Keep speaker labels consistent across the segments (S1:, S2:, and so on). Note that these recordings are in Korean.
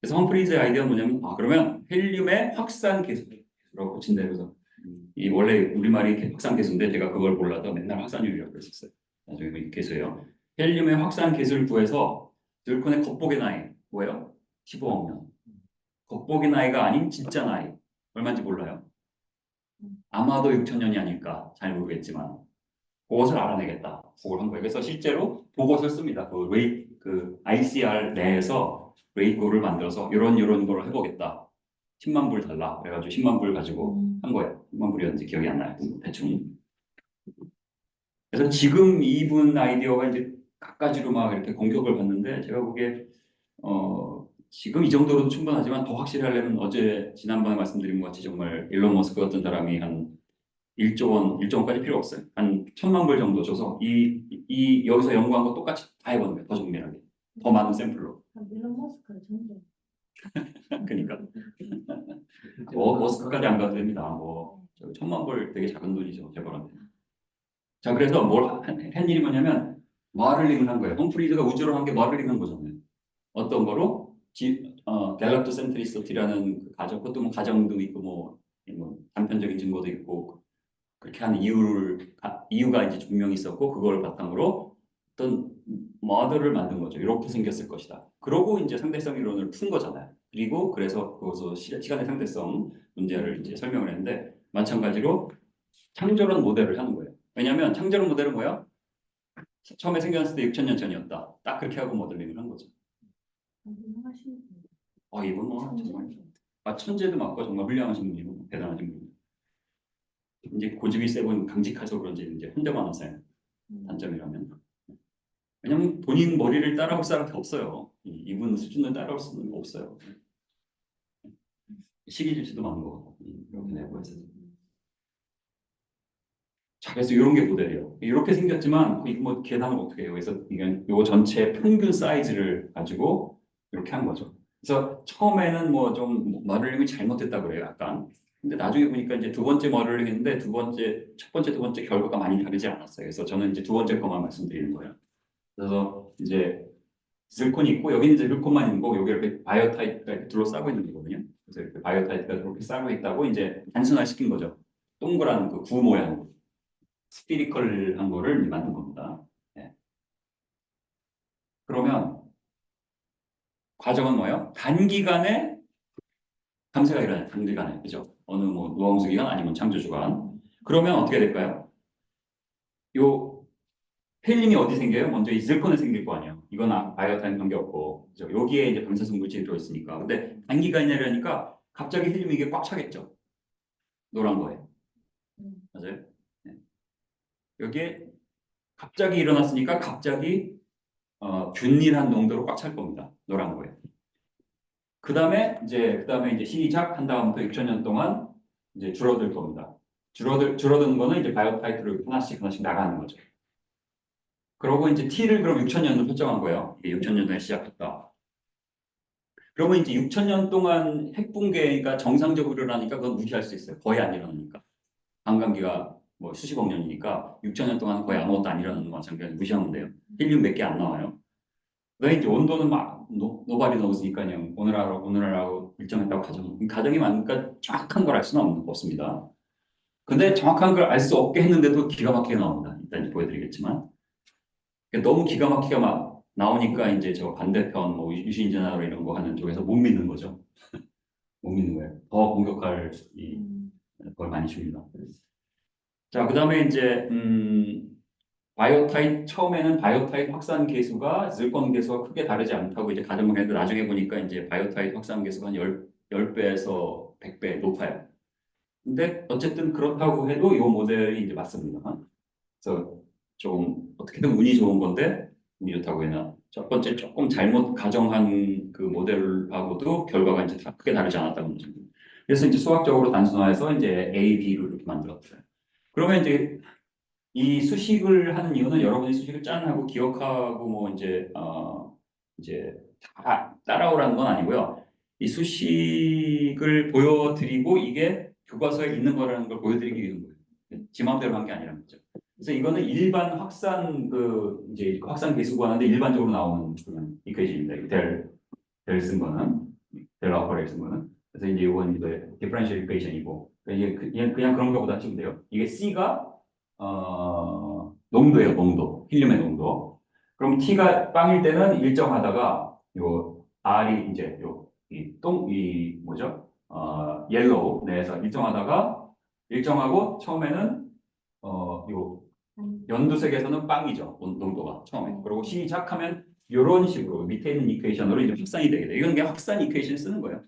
S1: 그래서 험프리즈의 아이디어는 뭐냐면, 그러면 헬륨의 확산 계수라고 고친다. 그래서 이 원래 우리말이 확산 계수인데 제가 그걸 몰라도 맨날 확산율이라고 했었어요. 나중에 그 계수예요. 헬륨의 확산 계수를 구해서 들콘의 겉보기 나이 뭐예요? 15억 년. 겉보기 나이가 아닌 진짜 나이 얼마인지 몰라요. 아마도 6천 년이 아닐까 잘 모르겠지만 그것을 알아내겠다. 그걸 한 거예요. 그래서 실제로 보고서를 씁니다. 그 ICR 내에서 레이코를 만들어서 이런 걸 해보겠다. 10만 불 달라. 그래가지고 10만 불 가지고 한 거예요. 10만 불이었는지 기억이 안 나요. 대충. 그래서 지금 이분 아이디어가 이제 갖가지로 막 이렇게 공격을 받는데 제가 보기에 지금 이 정도로도 충분하지만 더 확실히 하려면 어제 지난번에 말씀드린 것 같이 정말 일론 머스크 같은 사람이 한 1조 원, 1조 원까지 필요 없어요. 한 1,000만 불 정도 줘서 여기서 연구한 거 똑같이 다 해보는 거예요. 더 정밀하게. 더 많은 샘플로.
S2: 일론 머스크를 존재.
S1: 그러니까. 머스크까지 안 가도 됩니다. 1,000만 불 되게 작은 돈이죠. 재벌한테. 자, 그래서 한 일이 뭐냐면 마를링을 한 거예요. 험프리즈가 우주로 한 게 마를링 한 거잖아요. 어떤 거로? 갤럭토 센트리시티라는 그 가정, 그것도 뭐 가정도 있고 뭐 단편적인 증거도 있고 그렇게 하는 이유가 이제 분명히 있었고 그걸 바탕으로 어떤 모델을 만든 거죠. 이렇게 생겼을 것이다. 그러고 이제 상대성 이론을 푼 거잖아요. 그리고 그래서 그것을 시간의 상대성 문제를 이제 설명을 했는데 마찬가지로 창조론 모델을 하는 거예요. 왜냐하면 창조론 모델은 뭐야? 처음에 생겨났을 때 6천 년 전이었다. 딱 그렇게 하고 모델링을 한 거죠. 이분 뭐 정말 천재도 맞고 정말 훌륭하신 분이고 대단하신 분이고 이제 고집이 세고 강직해서 그런지 이제 혼자만 하세요. 단점이라면. 왜냐면 본인 머리를 따라올 사람이 없어요. 이분 수준을 따라올 수는 없어요. 시기 질투도 많은 거고 이렇게 내부에서. 자, 그래서 이런 게 모델이에요. 이렇게 생겼지만 이거 뭐 계산을 어떻게 해요? 그래서 이건 요 전체 평균 사이즈를 가지고 이렇게 한 거죠. 그래서 처음에는 뭐 좀 모델링을 잘못했다 그래요, 약간. 근데 나중에 보니까 이제 두 번째 모델링 했는데 첫 번째, 두 번째 결과가 많이 다르지 않았어요. 그래서 저는 이제 두 번째 것만 말씀드리는 거예요. 그래서 이제 질콘이 있고 여기는 이제 질콘만 있고 여기 이렇게 바이오타입가 이렇게 둘러싸고 있는 거거든요. 그래서 이렇게 바이오타입가 이렇게 싸고 있다고 이제 단순화시킨 거죠. 동그란 그 구 모양, 스피리컬한 거를 만든 겁니다. 네. 그러면 과정은 뭐예요? 단기간에 감쇄가 일어나요. 단기간에 그죠? 어느 뭐 노홍수 기간 아니면 창조 주간. 그러면 어떻게 될까요? 요 헬륨이 어디 생겨요? 먼저 이 질콘에 생길 거 아니에요. 이건 바이오타임 관계없고 그죠? 여기에 이제 방사성 물질이 들어있으니까. 근데 단기간에 내려니까 갑자기 헬륨이 이게 꽉 차겠죠. 노란 거에. 맞아요? 네. 여기에 갑자기 일어났으니까 갑자기 균일한 농도로 꽉 찰 겁니다. 노란 거에. 그다음에 이제 시작한 다음부터 6천 년 동안 이제 줄어들 겁니다. 줄어드는 거는 이제 바이오타이트로 하나씩 나가는 거죠. 그러고 이제 T를 그럼 6천 년으로 설정한 거예요. 이게 6천 년 전에 시작했다. 그러면 이제 6천 년 동안 핵붕괴가 정상적으로 일어나니까 그건 무시할 수 있어요. 거의 안 일어나니까. 반감기가 뭐 수십억 년이니까 6천 년 동안 거의 아무것도 안 일어나는 거 마찬가지로 무시하면 돼요. 헬륨 몇 개 안 나와요. 그다음에 이제 온도는 막 노발이 넣었으니까 그냥 오늘하고 일정했다고 가정이 많으니까 정확한 걸 알 수는 없습니다. 근데 정확한 걸 알 수 없게 했는데도 기가 막히게 나옵니다. 일단 이제 보여드리겠지만 너무 기가 막히게 막 나오니까 이제 저 반대편 뭐 유신전화 이런 거 하는 쪽에서 못 믿는 거죠. 못 믿는 거예요. 더 공격할 걸 많이 줍니다. 자, 그다음에 이제 처음에는 바이오타입 확산 계수가 질권 계수와 크게 다르지 않다고 이제 가정을 했는데 나중에 보니까 이제 바이오타입 확산 계수가 한 10배에서 100배 높아요. 근데 어쨌든 그렇다고 해도 이 모델이 이제 맞습니다. 그래서 좀 어떻게든 운이 좋은 건데 운이 좋다고 해나 첫 번째 조금 잘못 가정한 그 모델하고도 결과가 이제 다 크게 다르지 않았다는 거죠. 그래서 이제 수학적으로 단순화해서 이제 A, B를 이렇게 만들었어요. 그러면 이제 이 수식을 하는 이유는 여러분이 수식을 짠하고 기억하고 뭐 이제 다 따라오라는 건 아니고요. 이 수식을 보여드리고 이게 교과서에 있는 거라는 걸 보여드리기 위한 거예요. 지 마음대로 한 게 아니라는 거죠. 그래서 이거는 일반 이제 확산 계수구 하는데 일반적으로 나오는 그런 이퀘이션입니다. 델쓴 거는 델라퍼에 쓴 거는. 그래서 이제 이건 이제 디퍼런셜 이퀘이션이고 이게 그냥 그런 거보다 치면 돼요. 이게 C가 농도예요, 농도. 힐륨의 농도. 그럼 T가 빵일 때는 일정하다가 요 R이 이제 이 뭐죠? 옐로우 내에서 일정하다가 일정하고 처음에는 요 연두색에서는 빵이죠. 농도가 처음에. 그리고 시작하면 이런 식으로 밑에 있는 이퀘이션으로 이제 확산이 되게 돼요. 이건 그냥 확산 이퀘이션 쓰는 거예요.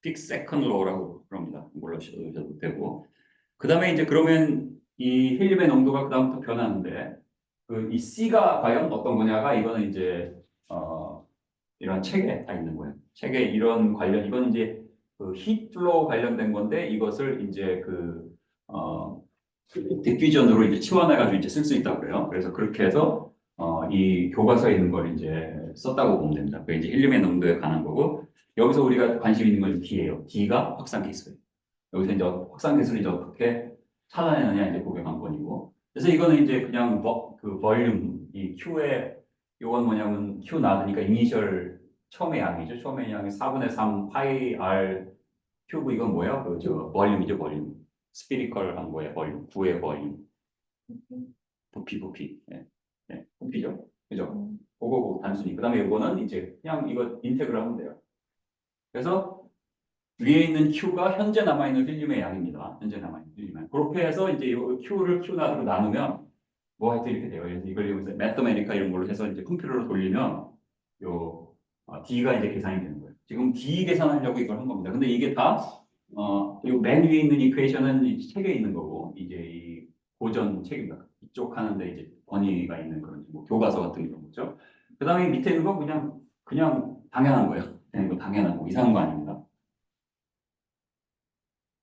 S1: 빅 세컨드 로우라고 그럽니다. 몰라주셔도 되고. 그 다음에 이제 그러면 이 헬륨의 농도가 그다음부터 변하는데 그 이 C가 과연 어떤 거냐가 이거는 이제 이런 책에 다 있는 거예요. 책에 이런 관련 이건 이제 그 히트로 관련된 건데 이것을 이제 디퓨전으로 이제 치환해가지고 이제 쓸 수 있다고 그래요. 그래서 그렇게 해서 이 교과서에 있는 걸 이제 썼다고 보면 됩니다. 그게 이제 헬륨의 농도에 관한 거고 여기서 우리가 관심 있는 건 D예요. D가 확산 기술. 여기서 이제 확산 기술을 이제 어떻게 찾아내느냐 이제 그게 관건이고. 그래서 이거는 이제 그냥 그 볼륨 이 Q의 요건 뭐냐면 Q 놔두니까 이니셜 처음의 양이죠. 처음의 양이 4분의 3 파이 R 큐브 이건 뭐야? 그저 볼륨이죠, 볼륨. 스피리컬한 거예요, 볼륨. 구의 볼륨. 부피. 예. 예, 부피죠. 그죠? 그거 단순히. 그다음에 이거는 이제 그냥 이거 인테그럴 하면 돼요. 그래서 위에 있는 Q가 현재 남아있는 힐륨의 양입니다. 현재 남아있는 힐륨의 양. 그렇게 해서 이제 이 Q를 Q 나드로 나누면 뭐 하여튼 이렇게 돼요. 그래서 이걸 이용해서 매스메리카 이런 걸로 해서 이제 컴퓨터로 돌리면 요 D가 이제 계산이 되는 거예요. 지금 D 계산하려고 이걸 한 겁니다. 근데 이게 다 요 맨 위에 있는 이퀘이션은 이 책에 있는 거고 이제 이 고전 책입니다. 이쪽 하는데 이제 권위가 있는 그런 뭐 교과서 같은 그런 거죠. 그다음에 밑에 있는 거 그냥 당연한 거예요. 그냥 이거 당연한 거 이상한 거 아닙니다.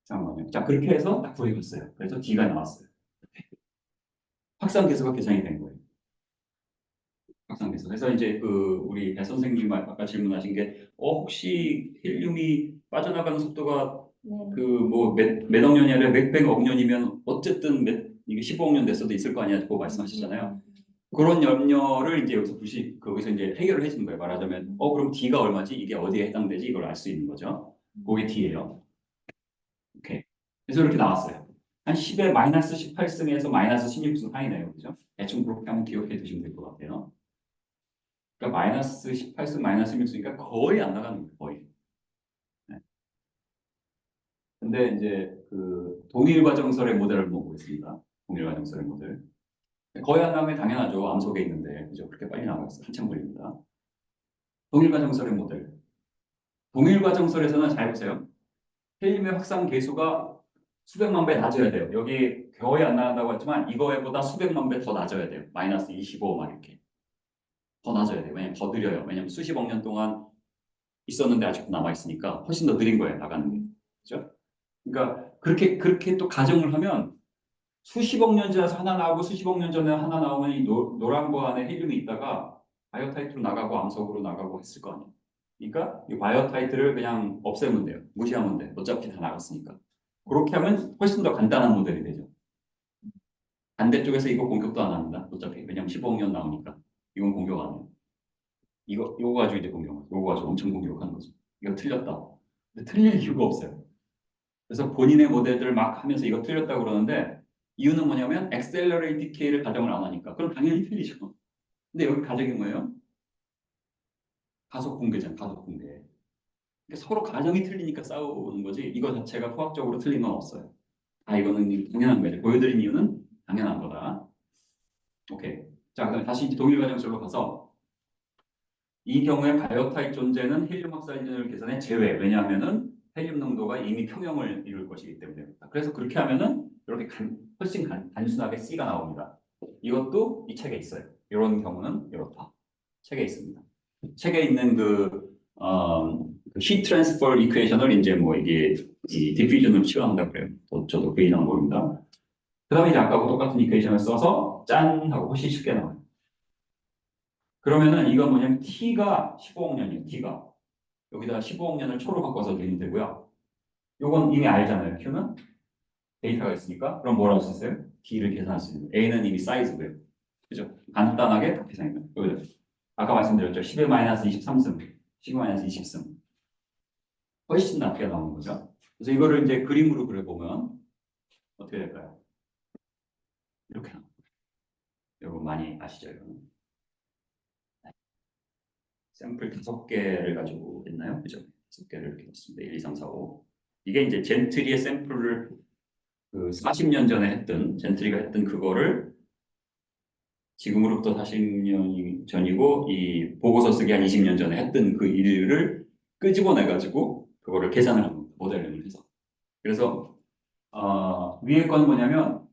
S1: 이상한 거예요. 자 그렇게 해서 딱 구해봤어요. 그래서 D가 나왔어요. 확산 계수가 계산이 된 거예요. 확산계수. 그래서 이제 우리 배 선생님 아까 질문하신 게 혹시 헬륨이 빠져나가는 속도가 뭐 몇 억 년이 아니라 몇백억 년이면 어쨌든 이게 15억 년 됐어도 있을 거 아니야 그거 말씀하셨잖아요. 그런 염려를 이제 거기서 이제 해결을 해주는 거예요. 말하자면 그럼 D가 얼마지? 이게 어디에 해당되지? 이걸 알 수 있는 거죠. 그게 D예요. 오케이. 그래서 이렇게 나왔어요. 한 10에 마이너스 18승에서 마이너스 16승 사이네요. 그죠? 대충 그렇게 한번 기억해 두시면 될 것 같아요. 그러니까 마이너스 18승, 마이너스 16승이니까 거의 안 나가는 거예요. 거의. 네. 근데 이제 동일과정설의 모델을 보고 있습니다. 동일과정설의 모델. 거의 안 나오면 당연하죠. 암 속에 있는데. 그죠? 그렇게 빨리 나왔어요. 한참 걸립니다. 동일과정설의 모델. 동일과정설에서는 잘 보세요. 헬륨의 확산 계수가 수백만 배 낮아야 돼요. 여기 거의 안 나간다고 했지만 이거보다 수백만 배 더 낮아야 돼요. 마이너스 25 막 이렇게. 더 낮아야 돼요. 왜냐면 더 느려요. 왜냐면 수십억 년 동안 있었는데 아직도 남아있으니까 훨씬 더 느린 거예요. 나가는 게. 그죠? 그러니까 그렇게 또 가정을 하면 수십억 년 지나서 하나 나오고 수십억 년 전에 하나 나오면 이 노란 거 안에 헬륨이 있다가 바이오타이트로 나가고 암석으로 나가고 했을 거 아니에요. 그러니까 이 바이오타이트를 그냥 없애면 돼요. 무시하면 돼. 어차피 다 나갔으니까. 그렇게 하면 훨씬 더 간단한 모델이 되죠. 반대쪽에서 이거 공격도 안 합니다. 어차피. 왜냐면 15억 년 나오니까. 이건 공격 안 해요. 이거 가지고 이제 공격. 이거 가지고 엄청 공격하는 거죠. 이거 틀렸다. 근데 틀릴 이유가 없어요. 그래서 본인의 모델들을 막 하면서 이거 틀렸다고 그러는데 이유는 뭐냐면 accelerate decay를 가정을 안 하니까. 그럼 당연히 틀리죠. 근데 여기 가정이 뭐예요? 가속 붕괴잖아. 가속 붕괴. 그러니까 서로 가정이 틀리니까 싸우는 거지 이거 자체가 화학적으로 틀린 건 없어요. 이거는 당연한 거예요. 보여드린 이유는 당연한 거다. 오케이. 자, 그럼 다시 이제 동일 과정설로 가서 이 경우에 바이오타입 존재는 헬륨 확산율 계산의 제외. 왜냐하면은 헬륨 농도가 이미 평형을 이룰 것이기 때문에. 그래서 그렇게 하면은 이렇게 훨씬 단순하게 C가 나옵니다. 이것도 이 책에 있어요. 이런 경우는 이렇다. 책에 있습니다. 책에 있는 heat transfer equation을 이제 뭐 이게 이 diffusion으로 치환한다고 그래요. 저도 그 이상 모릅니다. 그 다음에 이제 아까하고 똑같은 이퀘이션을 써서 짠 하고 훨씬 쉽게 나와요. 그러면은 이건 뭐냐면 T가 15억 년이에요. T가. 여기다 15억 년을 초로 바꿔서 내면 되고요. 요건 이미 알잖아요. Q는 데이터가 있으니까. 그럼 뭐라고 수 있어요? D를 계산할 수 있는. A는 이미 사이즈고요. 그죠? 간단하게 다 계산해요. 여기다. 아까 말씀드렸죠. 10의 마이너스 23승, 10의 마이너스 20승. 훨씬 낮게 나오는 거죠. 그래서 이거를 이제 그림으로 그려보면 어떻게 될까요? 이렇게 나옵니다. 여러분 많이 아시죠? 이거는? 샘플 5개를 가지고 있나요? 그죠? 5개를 이렇게 넣습니다. 1, 2, 3, 4, 5. 이게 이제 젠트리의 샘플을 그 40년 전에 했던, 젠트리가 했던 그거를 지금으로부터 40년 전이고, 이 보고서 쓰기 한 20년 전에 했던 그 일을 끄집어내가지고, 그거를 계산을 합니다. 모델링을 해서. 그래서, 위에 건 뭐냐면,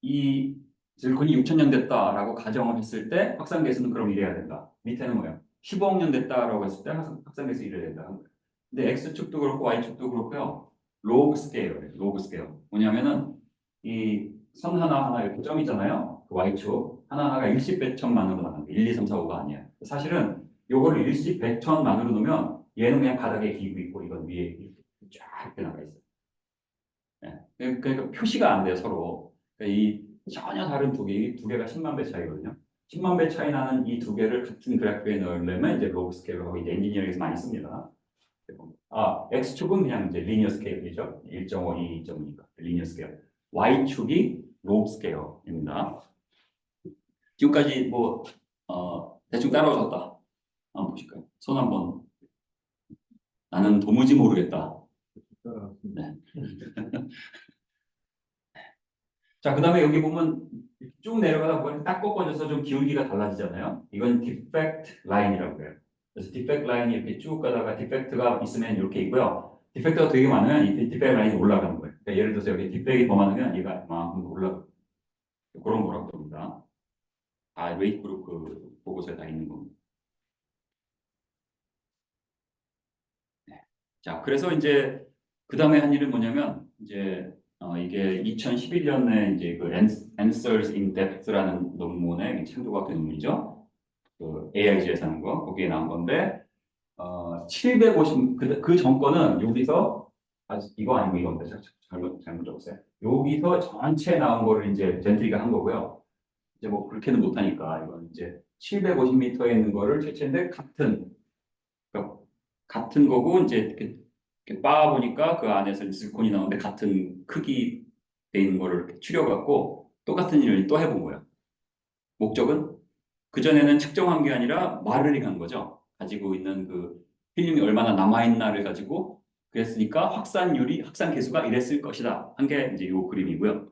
S1: 이 질콘이 6천 년 됐다라고 가정을 했을 때 확산계수는 그럼 이래야 된다. 밑에는 뭐예요? 15억 년 됐다라고 했을 때 확산계수 이래야 된다. 근데 X축도 그렇고 Y축도 그렇고요. 로그 스케일이에요. 로그 스케일. 뭐냐면은 이 선 하나하나 이렇게 점 있잖아요. 그 Y축. 하나하나가 일십 배천만으로 나가는 거예요. 1, 2, 3, 4, 5가 아니에요. 사실은 요거를 일십 배천만으로 놓으면 얘는 그냥 바닥에 기고 있고 이건 위에 이렇게 쫙 이렇게 나가 있어요. 네. 그러니까 표시가 안 돼요, 서로. 그러니까 이 전혀 다른 두 개가 10만 배 차이거든요. 10만 배 차이 나는 이 두 개를 같은 그래프에 넣으려면 이제 로그 스케일을 하고 이제 엔지니어링에서 많이 씁니다. X축은 그냥 이제 리니어 스케일이죠. 1.5, 2.5니까 리니어 스케일. Y축이 로그 스케일입니다. 지금까지 뭐 대충 따라오셨다. 한번 보실까요? 손 한번. 나는 도무지 모르겠다. 네. 자, 그 다음에 여기 보면 쭉 내려가다 보면 딱 꺾어져서 좀 기울기가 달라지잖아요. 이건 디펙트 라인이라고 해요. 그래서 디펙트 라인이 이렇게 쭉 가다가 디펙트가 있으면 이렇게 있고요. 디펙트가 되게 많으면 이 디펙트 라인이 올라가는 거예요. 그러니까 예를 들어서 여기 디펙이 더 많으면 얘가 이만큼 올라가요. 그런 거라고 합니다. 웨이트 그룹 그 보고서에 다 있는 겁니다. 네. 자, 그래서 이제 그 다음에 한 일은 뭐냐면 이제 이게 2011년에 이제 그 Answers in Depth라는 논문에 창조과학의 논문이죠. 그 AIG에서 하는 거 거기에 나온 건데 750 그 전거는 여기서 이거 아니고 이건데 잘못 적었어요. 여기서 전체 나온 거를 이제 젠트리가 한 거고요. 이제 뭐 그렇게는 못하니까 이건 이제 750m에 있는 거를 채취했는데 그러니까 같은 거고 이제 이렇게 빻아 보니까 그 안에서 질콘이 나오는데 같은 크기 돼 있는 거를 이렇게 추려갖고 똑같은 일을 또 해본 거예요. 목적은 그전에는 측정한 게 아니라 마르링 한 거죠. 가지고 있는 그 필름이 얼마나 남아있나를 가지고 그랬으니까 확산율이, 확산 계수가 이랬을 것이다. 한 게 이제 이 그림이고요.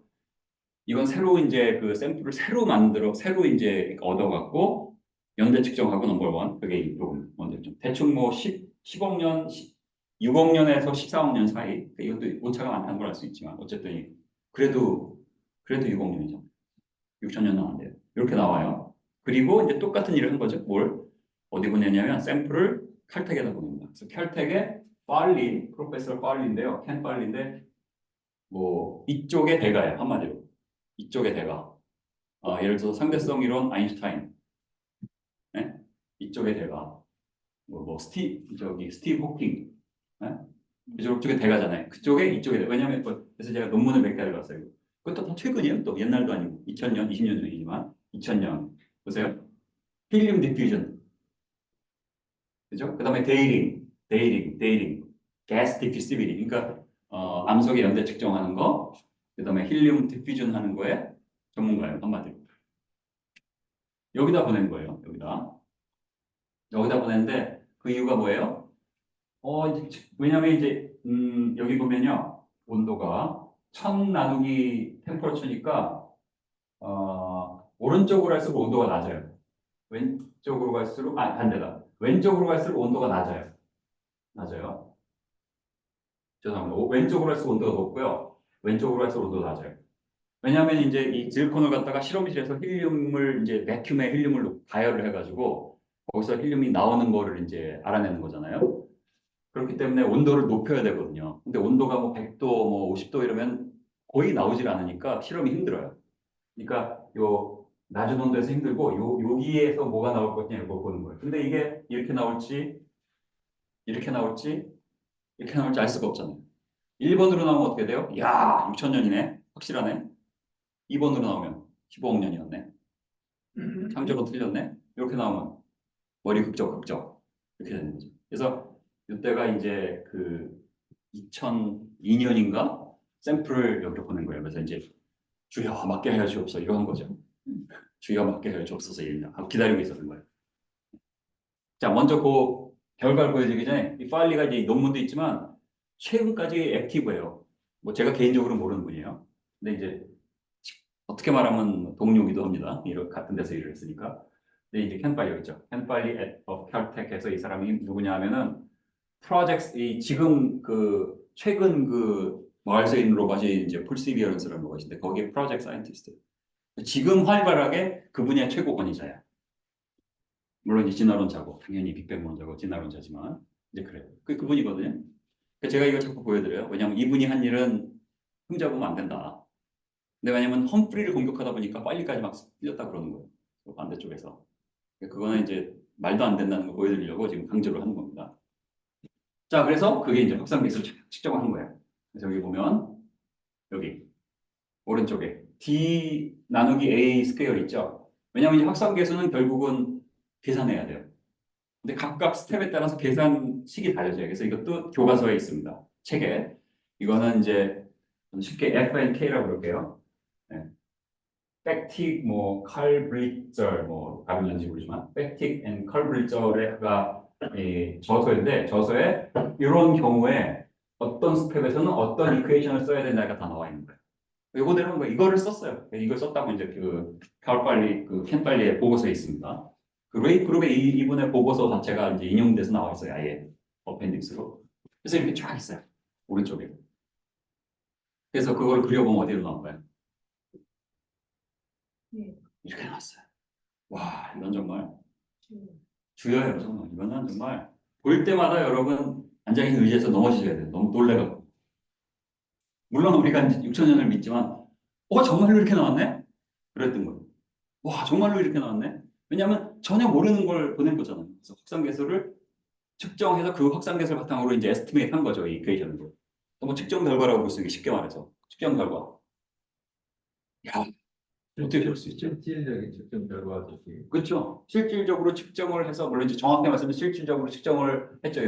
S1: 이건 새로 이제 그 샘플을 새로 만들어, 새로 이제 얻어갖고 연대 측정하고 넘버 원. 그게 이 부분 먼저 좀. 대충 뭐 10억 년, 6억 년에서 14억 년 사이. 이것도 오차가 많다는 걸 알 수 있지만 어쨌든 그래도 6억 년이죠. 6천 년 나왔는데요. 이렇게 나와요. 그리고 이제 똑같은 일을 한 거죠. 뭘? 어디 보내냐면 샘플을 칼텍에다 보냅니다. 그래서 칼텍에 빨리, 프로페서 빨리인데요. 켄 빨리인데 뭐 이쪽의 대가예요. 한마디로. 이쪽의 대가. 예를 들어서 상대성 이론 아인슈타인. 네? 이쪽의 대가. 스티브 호킹. 네? 그쪽에 대가잖아요. 그쪽에 이쪽에 대가. 왜냐면 그래서 제가 논문을 몇 개를 봤어요. 그것도 다 최근이에요. 또 옛날도 아니고 2000년, 20년 전이지만 2000년 보세요. 힐륨 디퓨전, 그죠? 그 다음에 데이링, 가스 디피시비리. 그러니까 암석의 연대 측정하는 거, 그 다음에 힐륨 디퓨전 하는 거에 전문가예요. 한마디로. 여기다 보낸 거예요. 여기다 보냈는데 그 이유가 뭐예요? 왜냐면 이제 여기 보면요. 온도가 1000 나누기 템퍼러처니까 오른쪽으로 할수록 온도가 낮아요. 왼쪽으로 갈수록 반대다. 왼쪽으로 갈수록 온도가 낮아요. 낮아요. 죄송합니다. 왼쪽으로 할수록 온도가 높고요. 왼쪽으로 할수록 온도가 낮아요. 왜냐하면 이제 이 질콘을 갖다가 실험실에서 힐륨을 이제 베큐메 힐륨을 가열을 해가지고 거기서 힐륨이 나오는 거를 이제 알아내는 거잖아요. 그렇기 때문에 온도를 높여야 되거든요. 근데 온도가 뭐 100도, 뭐 50도 이러면 거의 나오질 않으니까 실험이 힘들어요. 그러니까 요 낮은 온도에서 힘들고 여기에서 뭐가 나올 거냐 이걸 보는 거예요. 근데 이게 이렇게 나올지 이렇게 나올지 이렇게 나올지 알 수가 없잖아요. 1번으로 나오면 어떻게 돼요? 야, 6천 년이네. 확실하네. 2번으로 나오면 15억 년이었네. 창조가 틀렸네. 이렇게 나오면 머리 극적 이렇게 되는 거죠. 그래서 이때가 이제 그 2002년인가 샘플을 여기로 보낸 거예요. 그래서 이제 주여 맞게 하여 주옵소서 이거 한 거죠. 주여 맞게 하여 주옵소서 하고 기다리고 있었던 거예요. 자, 먼저 그 결과를 보여드리기 전에 이 파일리가 이제 논문도 있지만 최근까지 액티브예요. 뭐 제가 개인적으로 모르는 분이에요. 근데 이제 어떻게 말하면 동료기도 합니다. 이런 같은 데서 일을 했으니까. 근데 이제 켄 팔리였죠. 켄 팔리 캘텍에서 이 사람이 누구냐 하면은 프로젝트 이 지금 그 최근 그 마을세인 로봇이 이제 풀시비어런스라는 로봇인데 거기에 프로젝트 사이언티스트. 지금 활발하게 그 분야의 최고 권위자야. 물론 이제 진화론자고 당연히 빅뱅론자고 진화론자지만 이제 그래요. 그분이거든요. 제가 이거 자꾸 보여드려요. 왜냐하면 이분이 한 일은 흠잡으면 안 된다. 근데 왜냐면 험프리를 공격하다 보니까 빨리까지 막 뛰었다 그러는 거예요. 그 반대쪽에서. 그거는 이제 말도 안 된다는 걸 보여드리려고 지금 강조를 하는 겁니다. 자, 그래서 그게 이제 확산 계수를 측정을 한 거예요. 그래서 여기 보면 여기 오른쪽에 D 나누기 A 스퀘어 있죠. 왜냐하면 이 확산 계수는 결국은 계산해야 돼요. 근데 각각 스텝에 따라서 계산식이 달라져요. 그래서 이것도 교과서에 있습니다. 책에. 이거는 이제 쉽게 FNK라고 그럴게요. 네. 백틱, 뭐, 칼브리절, 뭐, 가능한지 모르지만, 백틱 앤 칼브리절가 저서인데, 저서에 이런 경우에 어떤 스텝에서는 어떤 이퀘이션을 써야 된다가 다 나와 있는 거예요. 이거대로 한 거예요. 이거를 썼어요. 이걸 썼다고 이제 켄빨리의 보고서에 있습니다. 그 레이 그룹의 이분의 보고서 자체가 이제 인용돼서 나와 있어요. 아예 어펜딕스로. 그래서 이렇게 쫙 있어요. 오른쪽에. 그래서 그걸 그려보면 어디로 나올까요?
S2: 네.
S1: 이렇게 나왔어요. 와, 이건 정말 주여요, 정말. 이거는 정말 볼 때마다 여러분 앉아있는 의자에서 넘어지셔야 돼요. 너무 놀래가지고. 물론 우리가 이제 6천 년을 믿지만, 정말로 이렇게 나왔네? 그랬던 거예요. 와, 정말로 이렇게 나왔네? 왜냐하면 전혀 모르는 걸 보낸 거잖아요. 그래서 확산계수를 측정해서 그 확산계수를 바탕으로 이제 에스티메이트 한 거죠. 이 이퀘이션으로. 뭐 측정 결과라고 볼 수 있게 쉽게 말해서. 측정 결과. 야, 어떻게 그럴 수 있죠?
S3: 실질적인 측정 결과듯이.
S1: 그렇죠. 실질적으로 측정을 해서 물론 이제 정확히 말하면 실질적으로 측정을 했죠.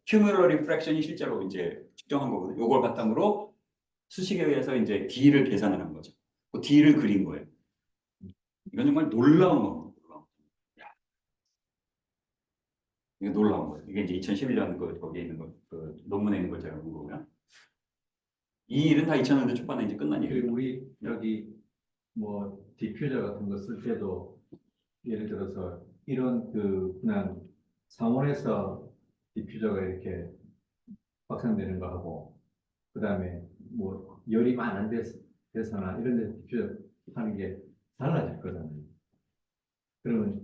S1: 큐뮬러리 프랙션이 실제로 이제 측정한 거거든요. 이걸 바탕으로 수식에 의해서 이제 D를 계산을 한 거죠. 그 D를 그린 거예요. 이건 정말 놀라운 겁니다. 야, 이게 놀라운 거예요. 이게 이제 2011년 거기에 있는 거, 그 논문에 있는 걸 제가 본 거고요. 이 일은 다 2000년대 초반에 이제 끝난
S3: 그리고
S1: 일이에요.
S3: 우리 여기 뭐 디퓨저 같은 거 쓸 때도 예를 들어서 이런 그 그냥 상온에서 디퓨저가 이렇게 확산되는 거 하고 그다음에 뭐 열이 많은 데서나 이런 데 디퓨저 하는 게 달라질 거잖아요. 그러면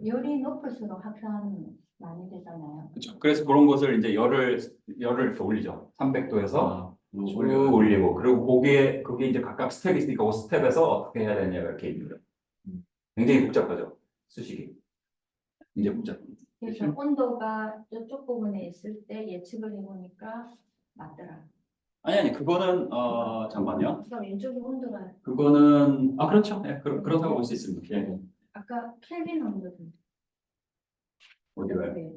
S2: 열이 높을수록 확산 많이 되잖아요.
S1: 그렇죠. 그래서 그런 것을 이제 열을 이렇게 올리죠. 300도에서 쭉 올리고 그리고 그게 이제 각각 스텝이 있으니까 그 스텝에서 어떻게 해야 되냐 이렇게 있는 거예요. 굉장히 복잡하죠. 수식이. 굉장히 복잡합니다.
S2: 그래서 온도가 저쪽 부분에 있을 때 예측을 해보니까 맞더라.
S1: 아니 그거는 잠깐만요.
S2: 그럼 왼쪽에 온도가
S1: 그거는 그렇죠. 네, 그렇다고 볼 수 있습니다. 예.
S2: 아까 켈빈 온도도
S1: 어디가요?
S2: 네.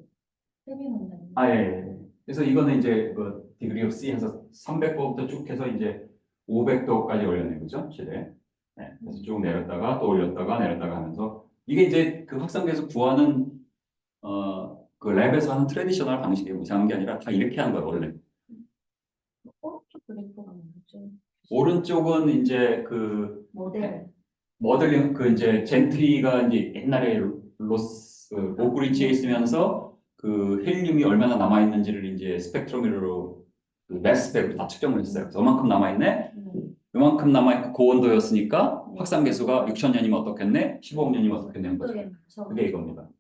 S2: 켈빈 온도.
S1: 예, 예. 그래서 이거는 이제 그 디그리 오브 C 해서 300도부터 쭉 해서 이제 500도까지 올렸네요. 그죠? 최대. 네. 그래서 쭉 내렸다가 또 올렸다가 내렸다가 하면서 이게 이제 그 확산계에서 구하는 그 랩에서 하는 트레디셔널 방식이에요. 이상한 게 아니라 다 이렇게 하는 거예요, 원래.
S2: 오른쪽 그래프가 뭐죠?
S1: 오른쪽은 이제 그
S2: 모델.
S1: 모델링 그 이제 젠트리가 이제 옛날에 오그리치에 있으면서 그 헬륨이 얼마나 남아 있는지를 이제 스펙트로미터로 그 매스펙으로 다 측정을 했어요. 그래서 이만큼 남아 있네. 이만큼 남아 있고 고온도였으니까 확산 계수가 6,000년이면 어떻겠네? 15억 년이면 어떻겠네 한 거죠.
S2: 온도에 맞춰.
S1: 그게 이겁니다.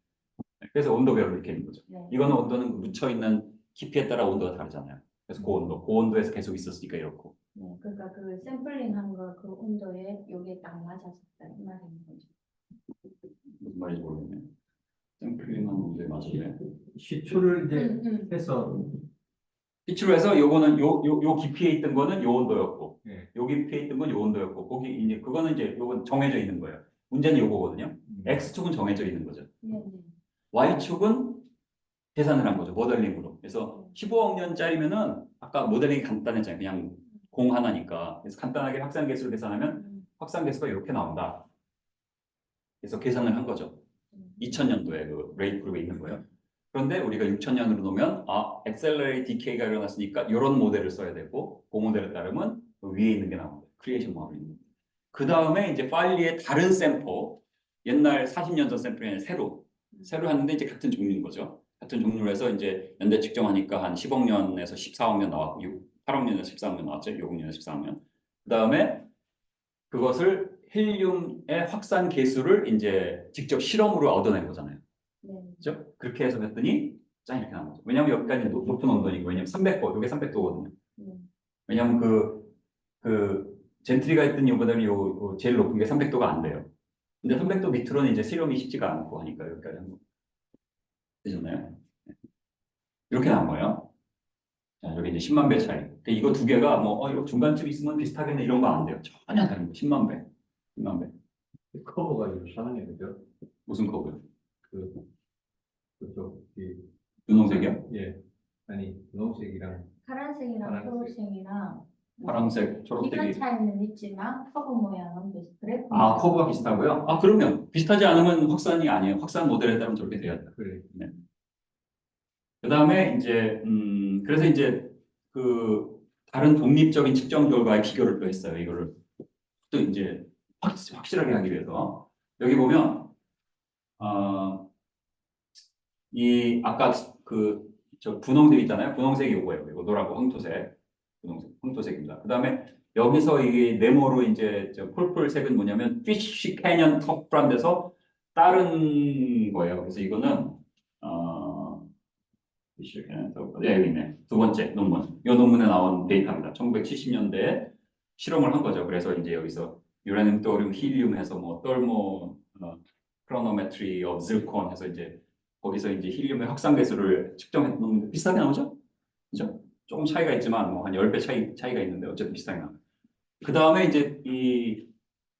S1: 그래서 온도별로 이렇게 있는 거죠.
S2: 네.
S1: 이거는 온도는 묻혀 있는 깊이에 따라 온도가 다르잖아요. 그래서 고온도에서 계속 있었으니까 이렇고.
S2: 네, 그러니까 그 샘플링한 거 그 온도에 요게 딱 맞았었다 이 말인 거죠.
S1: 무슨 말인지 모르겠네요. 샘플링한 온도에 맞아요.
S3: 시추를 이제 해서
S1: 빛으로 해서 요거는 요 깊이에 있던 거는 요 온도였고,
S3: 예.
S1: 요 깊이에 있던 건 요 온도였고, 거기 이제 그거는 이제 요건 정해져 있는 거예요. 문제는 요거거든요. X축은 정해져 있는 거죠.
S2: 네, 네.
S1: Y축은 계산을 한 거죠. 모델링으로. 그래서 15억 년짜리면은 아까 모델링이 간단했잖아요. 그냥 공 하나니까. 그래서 간단하게 확산 개수를 계산하면 확산 개수가 이렇게 나온다. 그래서 계산을 한 거죠. 2000년도에 그 레이 그룹에 있는 거예요. 그런데 우리가 6000년으로 놓으면 accelerate decay가 일어났으니까 이런 모델을 써야 되고 그 모델에 따르면 그 위에 있는 게 나옵니다. 크리에이션 모델이 있는 거. 그 다음에 이제 파일리의 다른 샘플, 옛날 40년 전 샘플이 아니라 새로 하는데 이제 같은 종류인 거죠. 같은 종류로 해서 이제 연대 측정하니까 한 10억 년에서 14억 년 나왔고 8억 년에서 14억 년 나왔죠. 6억 년에서 14억 년. 그 다음에 그것을 헬륨의 확산 계수를 이제 직접 실험으로 얻어낸 거잖아요.
S2: 네.
S1: 그죠? 그렇게 해서 했더니 짠 이렇게 나온 거죠. 왜냐하면 여기까지 높은 온도니고 왜냐면 300도, 이게 300도거든요. 왜냐하면 그 젠트리가 있던 요보다는 요 제일 높은 게 300도가 안 돼요. 근데 300도 밑으로는 이제 실험이 쉽지가 않고 하니까 여기까지 한 거. 되셨나요? 이렇게 나온 거예요. 자, 여기 이제 10만 배 차이. 근데 이거 두 개가 뭐 이거 중간쯤 있으면 비슷하겠네 이런 거 안 돼요. 전혀 다른 거. 10만 배. 10만 배.
S3: 커버가 유사하네, 그죠?
S1: 무슨 거고요?
S3: 그, 그쪽,
S1: 분홍색이요?
S3: 예. 아니, 분홍색이랑
S2: 파란색이랑
S3: 파란색.
S2: 초록색이랑
S1: 파란색,
S2: 기간
S1: 초록색이.
S2: 차이는 있지만 커브 모양은 그래프
S1: 커브가 비슷하고요? 그러면 비슷하지 않으면 확산이 아니에요. 확산 모델에 따르면 저렇게 돼야 돼요.
S3: 그래.
S1: 네. 그 다음에 이제, 그래서 이제 그 다른 독립적인 측정 결과에 비교를 또 했어요. 이거를 또 이제 확실하게 하기 위해서. 여기 보면, 이 아까 저 분홍색 있잖아요. 분홍색이 요거예요. 이거 노랗고 황토색. 분홍색, 황토색입니다. 그 다음에 여기서 이게 네모로 이제 저 폴폴색은 뭐냐면 피쉬 캐년 턱프란 데서 다른 거예요. 그래서 이거는 피쉬 캐년 턱, 네, 여기 있네. 두 번째 논문. 이 논문에 나온 데이터입니다. 1970년대에 실험을 한 거죠. 그래서 이제 여기서 유라늄, 또리움, 힐륨 해서 뭐 떨모 크로노메트리 of zircon 해서 이제 거기서 이제 힐륨의 확산 계수를 측정했는데 비슷하게 나오죠? 그죠? 조금 차이가 있지만 뭐 한 10배 차이가 있는데 어쨌든 비슷하게 나와요. 그 다음에 이제 이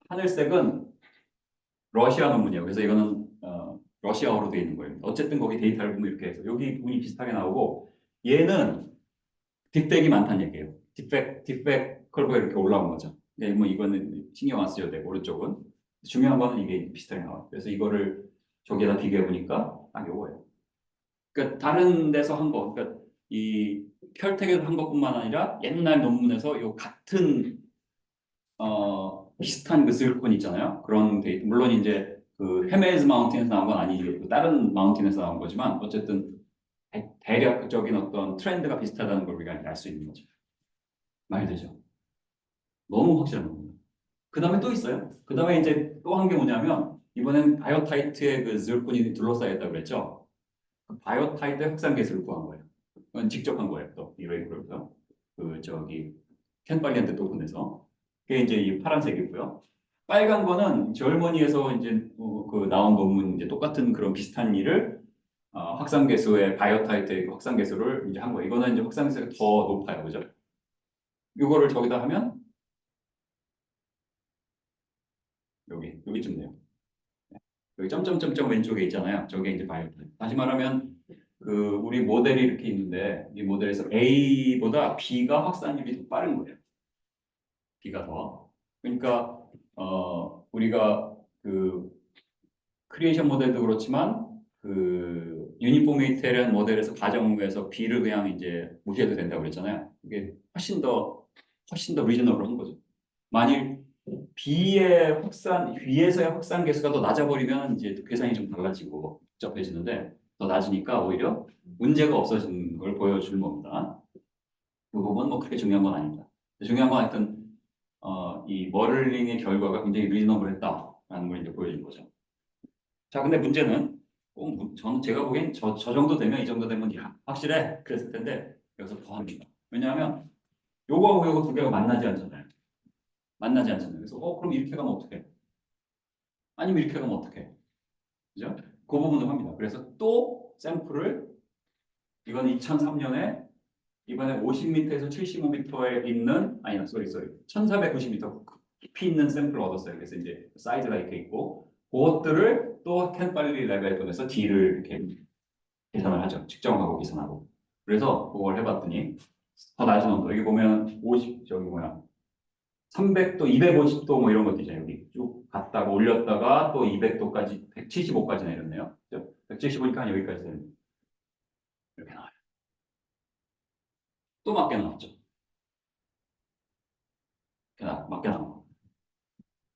S1: 하늘색은 러시아 논문이에요. 그래서 이거는 러시아어로 되어 있는 거예요. 어쨌든 거기 데이터를 보면 이렇게 해서 여기 부분이 비슷하게 나오고 얘는 딥백이 많다는 얘기예요. 딥백 컬브가 이렇게 올라온 거죠. 근데 뭐 이거는 신경 안 쓰셔도 되고 오른쪽은 중요한 거는 이게 비슷하게 나와요. 그래서 이거를 저기에다 비교해 보니까 딱 요거예요. 그러니까 다른 데서 한 거, 그러니까 이 켈텍에서 한 것뿐만 아니라 옛날 논문에서 요 같은 비슷한 그 실리콘 있잖아요. 그런 데이터 물론 이제 그 헤메즈 마운틴에서 나온 건 아니고 그 다른 마운틴에서 나온 거지만 어쨌든 대략적인 어떤 트렌드가 비슷하다는 걸 우리가 알 수 있는 거죠. 말이 되죠. 너무 확실한 겁니다. 그 다음에 또 있어요. 그 다음에 이제 또 한 게 뭐냐면 이번엔 바이오타이트의 그 실리콘이 둘러싸여 있다고 그랬죠. 바이오타이드 확산 계수를 구한 거예요. 그건 직접 한 거예요. 또 이웨이 그룹에서 그 저기 켄발리한테 또 보내서 그게 이제 이 파란색이고요. 빨간 거는 저머니에서 이제 그 나온 논문 이제 똑같은 그런 비슷한 일을 확산 계수의 바이오타이드 확산 계수를 이제 한 거예요. 이거는 이제 확산 계수가 더 높아요, 그죠? 이거를 저기다 하면 여기쯤 돼요. 여기 점점점점 왼쪽에 있잖아요. 저게 이제 바이오타이드. 다시 말하면 그 우리 모델이 이렇게 있는데 이 모델에서 A보다 B가 확산율이 더 빠른 거예요. B가 더. 그러니까 우리가 그 크리에이션 모델도 그렇지만 그 유니포미테리한 모델에서 가정에서 B를 그냥 이제 무시해도 된다고 그랬잖아요. 이게 훨씬 더 리저너블한 거죠. 만일 B의 확산 위에서의 확산 계수가 더 낮아버리면 이제 계산이 좀 달라지고 복잡해지는데 더 낮으니까 오히려 문제가 없어지는 걸 보여주는 겁니다. 그 부분 뭐 그렇게 중요한 건 아닙니다. 중요한 건 하여튼 이 머를링의 결과가 굉장히 리즈너블했다라는 걸 이제 보여준 거죠. 자, 근데 문제는 저는 제가 보기엔 저 정도 되면 이 정도 되면 야, 확실해 그랬을 텐데 여기서 더 합니다. 왜냐하면 요거하고 요거 두 개가 만나지 않잖아요. 만나지 않잖아요. 그래서 그럼 이렇게 가면 어떡해? 아니면 이렇게 가면 어떡해? 그죠? 그 부분을 합니다. 그래서 또 샘플을 이건 2003년에 이번에 50m에서 75m에 있는 쏘리 1490m 깊이 있는 샘플을 얻었어요. 그래서 이제 사이즈가 이렇게 있고 그것들을 또 캔 빨리 레벨 통해서 D를 이렇게 계산을 하죠. 측정하고 계산하고. 그래서 그걸 해봤더니 더 낮은 온도 여기 보면 50 저기 뭐야 300도, 250도 뭐 이런 것도 있잖아요. 여기 쭉 갔다가 올렸다가 또 200도까지 175까지 내렸네요. 175니까 여기까지 되는 이렇게 나와요. 또 맞게 나왔죠. 맞게 나온 거.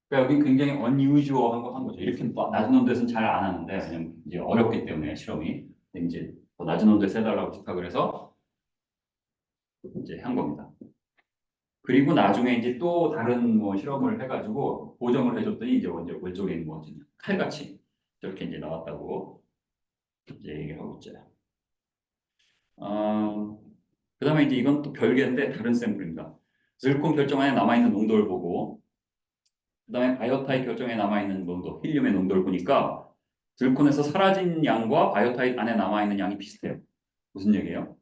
S1: 그러니까 여기 굉장히 unusual한 거 한 거죠. 이렇게 낮은 온도에서는 잘 안 하는데 왜냐면 이제 어렵기 때문에 실험이 근데 이제 더 낮은 온도에서 해달라고 부탁을 해서 이제 한 겁니다. 그리고 나중에 이제 또 다른 뭐 실험을 해가지고 보정을 해줬더니 이제 왼쪽에 있는 거 칼같이 저렇게 이제 나왔다고 이제 얘기하고 있죠. 그다음에 이제 이건 또 별개인데 다른 샘플입니다. 질콘 결정안에 남아있는 농도를 보고 그다음에 바이오타입 결정에 남아있는 농도, 힐륨의 농도를 보니까 질콘에서 사라진 양과 바이오타입 안에 남아있는 양이 비슷해요. 무슨 얘기예요?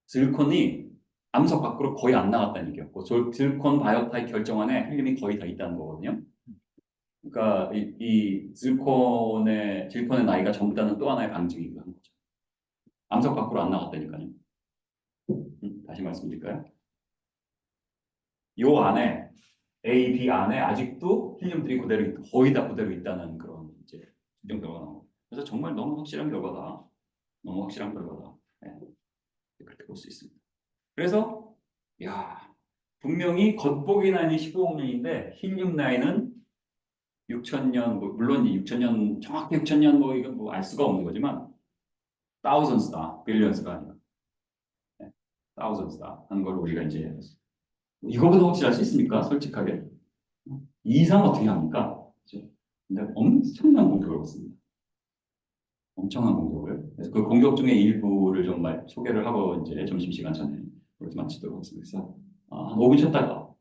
S1: 질콘이 암석 밖으로 거의 안 나갔다는 얘기였고 질콘 바이오타입 결정안에 헬륨이 거의 다 있다는 거거든요. 그러니까 이 질콘의 나이가 젊다는 또 하나의 방증이기도 한 거죠. 암석 밖으로 안 나갔다니까요. 다시 말씀드릴까요? 요 안에 A, B 안에 아직도 힐륨들이 그대로 거의 다 그대로 있다는 그런 이제 측정 결과가 나오고 그래서 정말 너무 확실한 결과다. 너무 확실한 결과다. 네. 그렇게 볼 수 있습니다. 그래서 야 분명히 겉보기 나이는 15억 년인데 힐륨 나이는 6,000년 뭐 물론 6,000년 정확히 6,000년 뭐 이건 뭐 알 수가 없는 거지만 thousands다 billions가 아니라 네. thousands다 하는 걸 우리가 이제 이거보다 확실할 수 있습니까? 솔직하게 이 이상 어떻게 합니까? 그렇죠? 근데 엄청난 공격을 받습니다. 엄청난 공격을 그래서 그 공격 중에 일부를 정말 소개를 하고 이제 점심시간 전에 이렇게 마치도록 하겠습니다. 한 5분 쉬었다가